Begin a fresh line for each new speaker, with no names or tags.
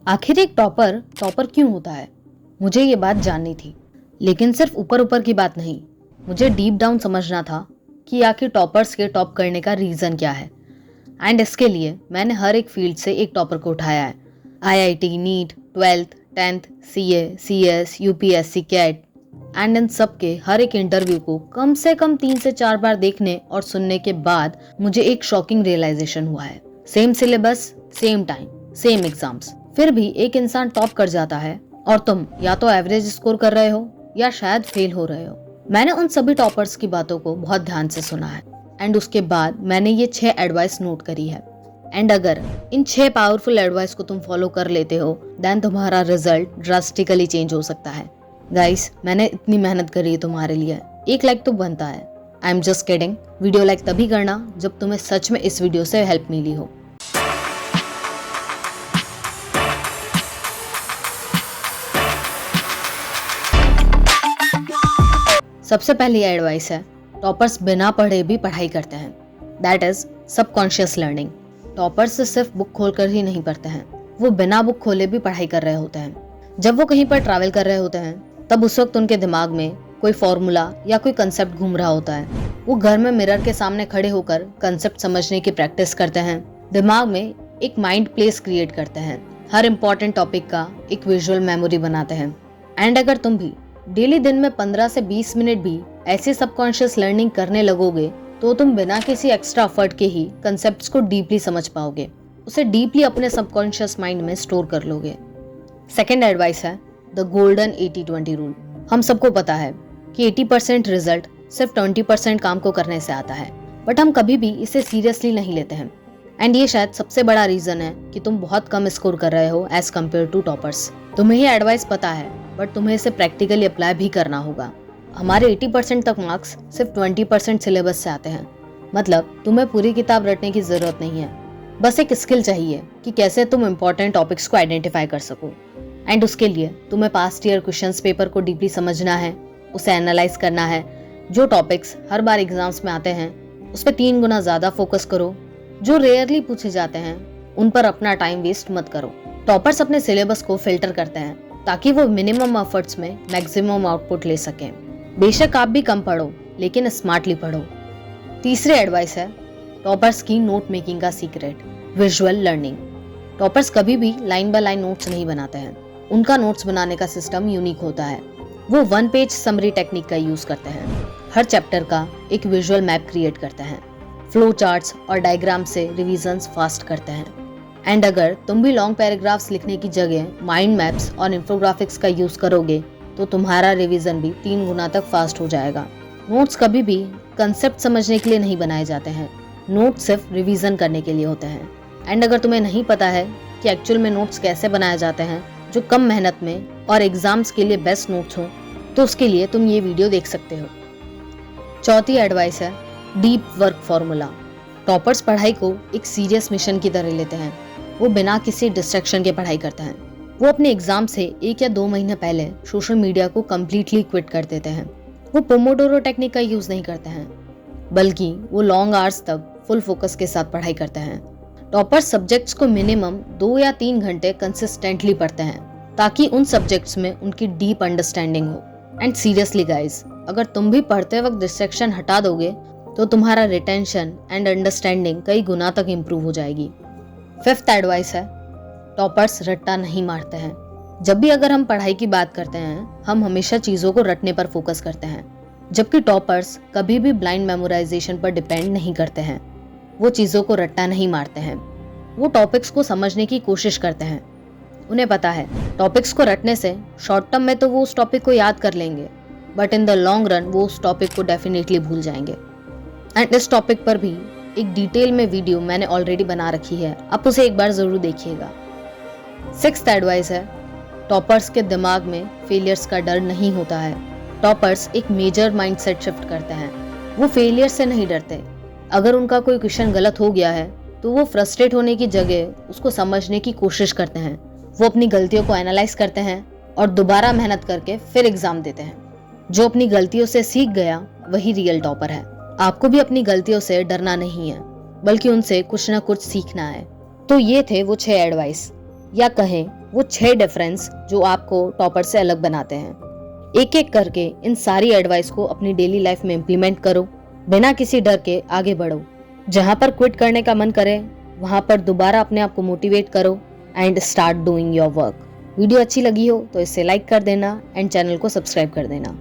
आखिर एक topper topper क्यों होता है? मुझे ये बात जाननी थी, लेकिन सिर्फ ऊपर ऊपर की बात नहीं। मुझे डीप डाउन समझना था कि आखिर टॉपर्स के टॉप करने का रीज़न क्या है। एंड इसके लिए मैंने हर एक फील्ड से एक टॉपर को उठाया है। IIT, NEET, 12th, 10th, CA, CS, UPSC, CAT and इन सब के हर एक इंटरव्यू को कम से कम 3 से 4 बार देखने और सुनने के बाद मुझे एक शॉकिंग रियलाइजेशन हुआ है। Same syllabus, same time, sem exams, फिर भी एक इंसान टॉप कर जाता है और तुम या तो एवरेज स्कोर कर रहे हो या शायद फेल हो रहे हो। मैंने उन सभी टॉपर्स की बातों को बहुत ध्यान से सुना है एंड उसके बाद मैंने ये 6 एडवाइस नोट करी है। एंड अगर इन 6 पावरफुल एडवाइस को तुम फॉलो कर लेते हो देन तुम्हारा रिजल्ट ड्रास्टिकली चेंज हो सकता है। गाइस, मैंने इतनी मेहनत करी है तुम्हारे लिए, एक लाइक तो बनता है। I am just kidding. Video like तभी करना जब तुम्हें सच में इस वीडियो से हेल्प मिली हो। सबसे पहली एडवाइस है, टॉपर्स बिना पढ़े भी पढ़ाई करते हैं। That is subconscious learning. Toppers सिर्फ बुक खोलकर ही नहीं पढ़ते हैं, वो बिना बुक खोले भी पढ़ाई कर रहे होते हैं। जब वो कहीं पर ट्रैवल कर रहे होते हैं तब उस वक्त उनके दिमाग में कोई फॉर्मूला या कोई कंसेप्ट घूम रहा होता है। वो घर में मिरर के सामने खड़े होकर कंसेप्ट समझने की प्रैक्टिस करते हैं, दिमाग में एक माइंड प्लेस क्रिएट करते हैं, हर इंपॉर्टेंट टॉपिक का एक विजुअल मेमोरी बनाते हैं। एंड अगर तुम भी डेली दिन में 15 से 20 मिनट भी ऐसी सबकॉन्शियस लर्निंग करने लगोगे तो तुम बिना किसी एक्स्ट्रा एफर्ट के ही कंसेप्ट्स को डीपली समझ पाओगे, उसे डीपली अपने सबकॉन्शियस माइंड में स्टोर कर लोगे। सेकेंड एडवाइस है द गोल्डन 80-20 रूल। हम सबको पता है कि 80% रिजल्ट सिर्फ 20% काम को करने से आता है, बट हम कभी भी इसे सीरियसली नहीं लेते हैं। एंड ये शायद सबसे बड़ा रीजन है कि तुम बहुत कम स्कोर कर रहे हो एज कम्पेयर टू टॉपर्स। तुम्हें ये एडवाइस पता है बट तुम्हें इसे प्रैक्टिकली अप्लाई भी करना होगा। हमारे 80% तक मार्क्स सिर्फ 20% सिलेबस से आते हैं, मतलब तुम्हें पूरी किताब रटने की जरूरत नहीं है। बस एक स्किल चाहिए कि कैसे तुम इम्पोर्टेंट टॉपिक्स को आइडेंटिफाई कर सको। एंड उसके लिए तुम्हें पास्ट ईयर क्वेश्चंस पेपर को डीपली समझना है, उसे एनालाइज करना है। जो टॉपिक्स हर बार एग्जाम्स में आते हैं उस पर 3 गुना ज्यादा फोकस करो। जो रेयरली पूछे जाते हैं उन पर अपना टाइम वेस्ट मत करो। टॉपर्स अपने सिलेबस को फिल्टर करते हैं ताकि वो मिनिमम एफर्ट्स में मैक्सिमम आउटपुट ले सकें। बेशक आप भी कम पढ़ो लेकिन स्मार्टली पढ़ो। तीसरी एडवाइस है टॉपर्स की नोट मेकिंग का सीक्रेट, विजुअल लर्निंग। टॉपर्स कभी भी लाइन बाय लाइन नोट्स नहीं बनाते हैं, उनका नोट्स बनाने का सिस्टम यूनिक होता है। वो 1 पेज समरी टेक्निक का यूज करते हैं, हर चैप्टर का एक विजुअल मैप क्रिएट करते हैं, फ्लो चार्ट्स और डायग्राम से रिविजन्स फास्ट करते हैं। एंड अगर तुम भी लॉन्ग पैराग्राफ्स लिखने की जगह माइंड मैप्स और इन्फोग्राफिक्स का यूज करोगे तो तुम्हारा रिवीजन भी 3 गुना तक फास्ट हो जाएगा। नोट्स कभी भी कंसेप्ट समझने के लिए नहीं बनाए जाते हैं, नोट्स सिर्फ रिवीजन करने के लिए होते हैं। एंड अगर तुम्हें नहीं पता है कि एक्चुअल में नोट्स कैसे बनाए जाते हैं जो कम मेहनत में और एग्जाम्स के लिए बेस्ट नोट्स हो, तो उसके लिए तुम ये वीडियो देख सकते हो। चौथी एडवाइस है डीप वर्क फॉर्मूला। टॉपर्स पढ़ाई को एक सीरियस मिशन की तरह लेते हैं, वो बिना किसी डिस्ट्रैक्शन के पढ़ाई करते हैं। वो अपने एग्जाम से 1 या 2 महीने पहले सोशल मीडिया को कम्प्लीटली क्विट कर देते हैं। वो पोमोडोरो टेक्निक का यूज नहीं करते हैं, बल्कि वो लॉन्ग आवर्स तक फुल फोकस के साथ पढ़ाई करते हैं। टॉपर्स सब्जेक्ट्स को मिनिमम 2 या 3 घंटे कंसिस्टेंटली पढ़ते हैं ताकि उन सब्जेक्ट्स में उनकी डीप अंडरस्टैंडिंग हो। एंड सीरियसली गाइज, अगर तुम भी पढ़ते वक्त डिस्ट्रैक्शन हटा दोगे तो तुम्हारा रिटेंशन एंड अंडरस्टैंडिंग कई गुना तक इम्प्रूव हो जाएगी। 5th एडवाइस है टॉपर्स रट्टा नहीं मारते हैं। जब भी अगर हम पढ़ाई की बात करते हैं हम हमेशा चीज़ों को रटने पर फोकस करते हैं, जबकि टॉपर्स कभी भी ब्लाइंड मेमोराइजेशन पर डिपेंड नहीं करते हैं। वो चीज़ों को रट्टा नहीं मारते हैं, वो टॉपिक्स को समझने की कोशिश करते हैं। उन्हें पता है टॉपिक्स को रटने से शॉर्ट टर्म में तो वो उस टॉपिक को याद कर लेंगे, but in the long run वो उस टॉपिक को डेफिनेटली भूल जाएंगे। एंड इस टॉपिक पर भी एक डिटेल में वीडियो मैंने ऑलरेडी बना रखी है, आप उसे एक बार जरूर देखिएगा। 6th एडवाइस है टॉपर्स के दिमाग में फेलियर्स का डर नहीं होता है। टॉपर्स एक मेजर माइंडसेट शिफ्ट करते हैं, वो फेलियर से नहीं डरते। अगर उनका कोई क्वेश्चन गलत हो गया है तो वो फ्रस्ट्रेट होने की जगह उसको समझने की कोशिश करते हैं। वो अपनी गलतियों को एनालाइज करते हैं और दोबारा मेहनत करके फिर एग्जाम देते हैं। जो अपनी गलतियों से सीख गया वही रियल टॉपर है। आपको भी अपनी गलतियों से डरना नहीं है, बल्कि उनसे कुछ ना कुछ सीखना है। तो ये थे वो 6 एडवाइस। या कहें वो 6 डिफरेंस जो आपको टॉपर से अलग बनाते हैं। एक एक करके इन सारी एडवाइस को अपनी डेली लाइफ में इम्प्लीमेंट करो, बिना किसी डर के आगे बढ़ो। जहां पर क्विट करने का मन करे वहां पर दोबारा अपने आप को मोटिवेट करो and start doing your work. Video अच्छी लगी हो तो इसे लाइक कर देना एंड चैनल को सब्सक्राइब कर देना।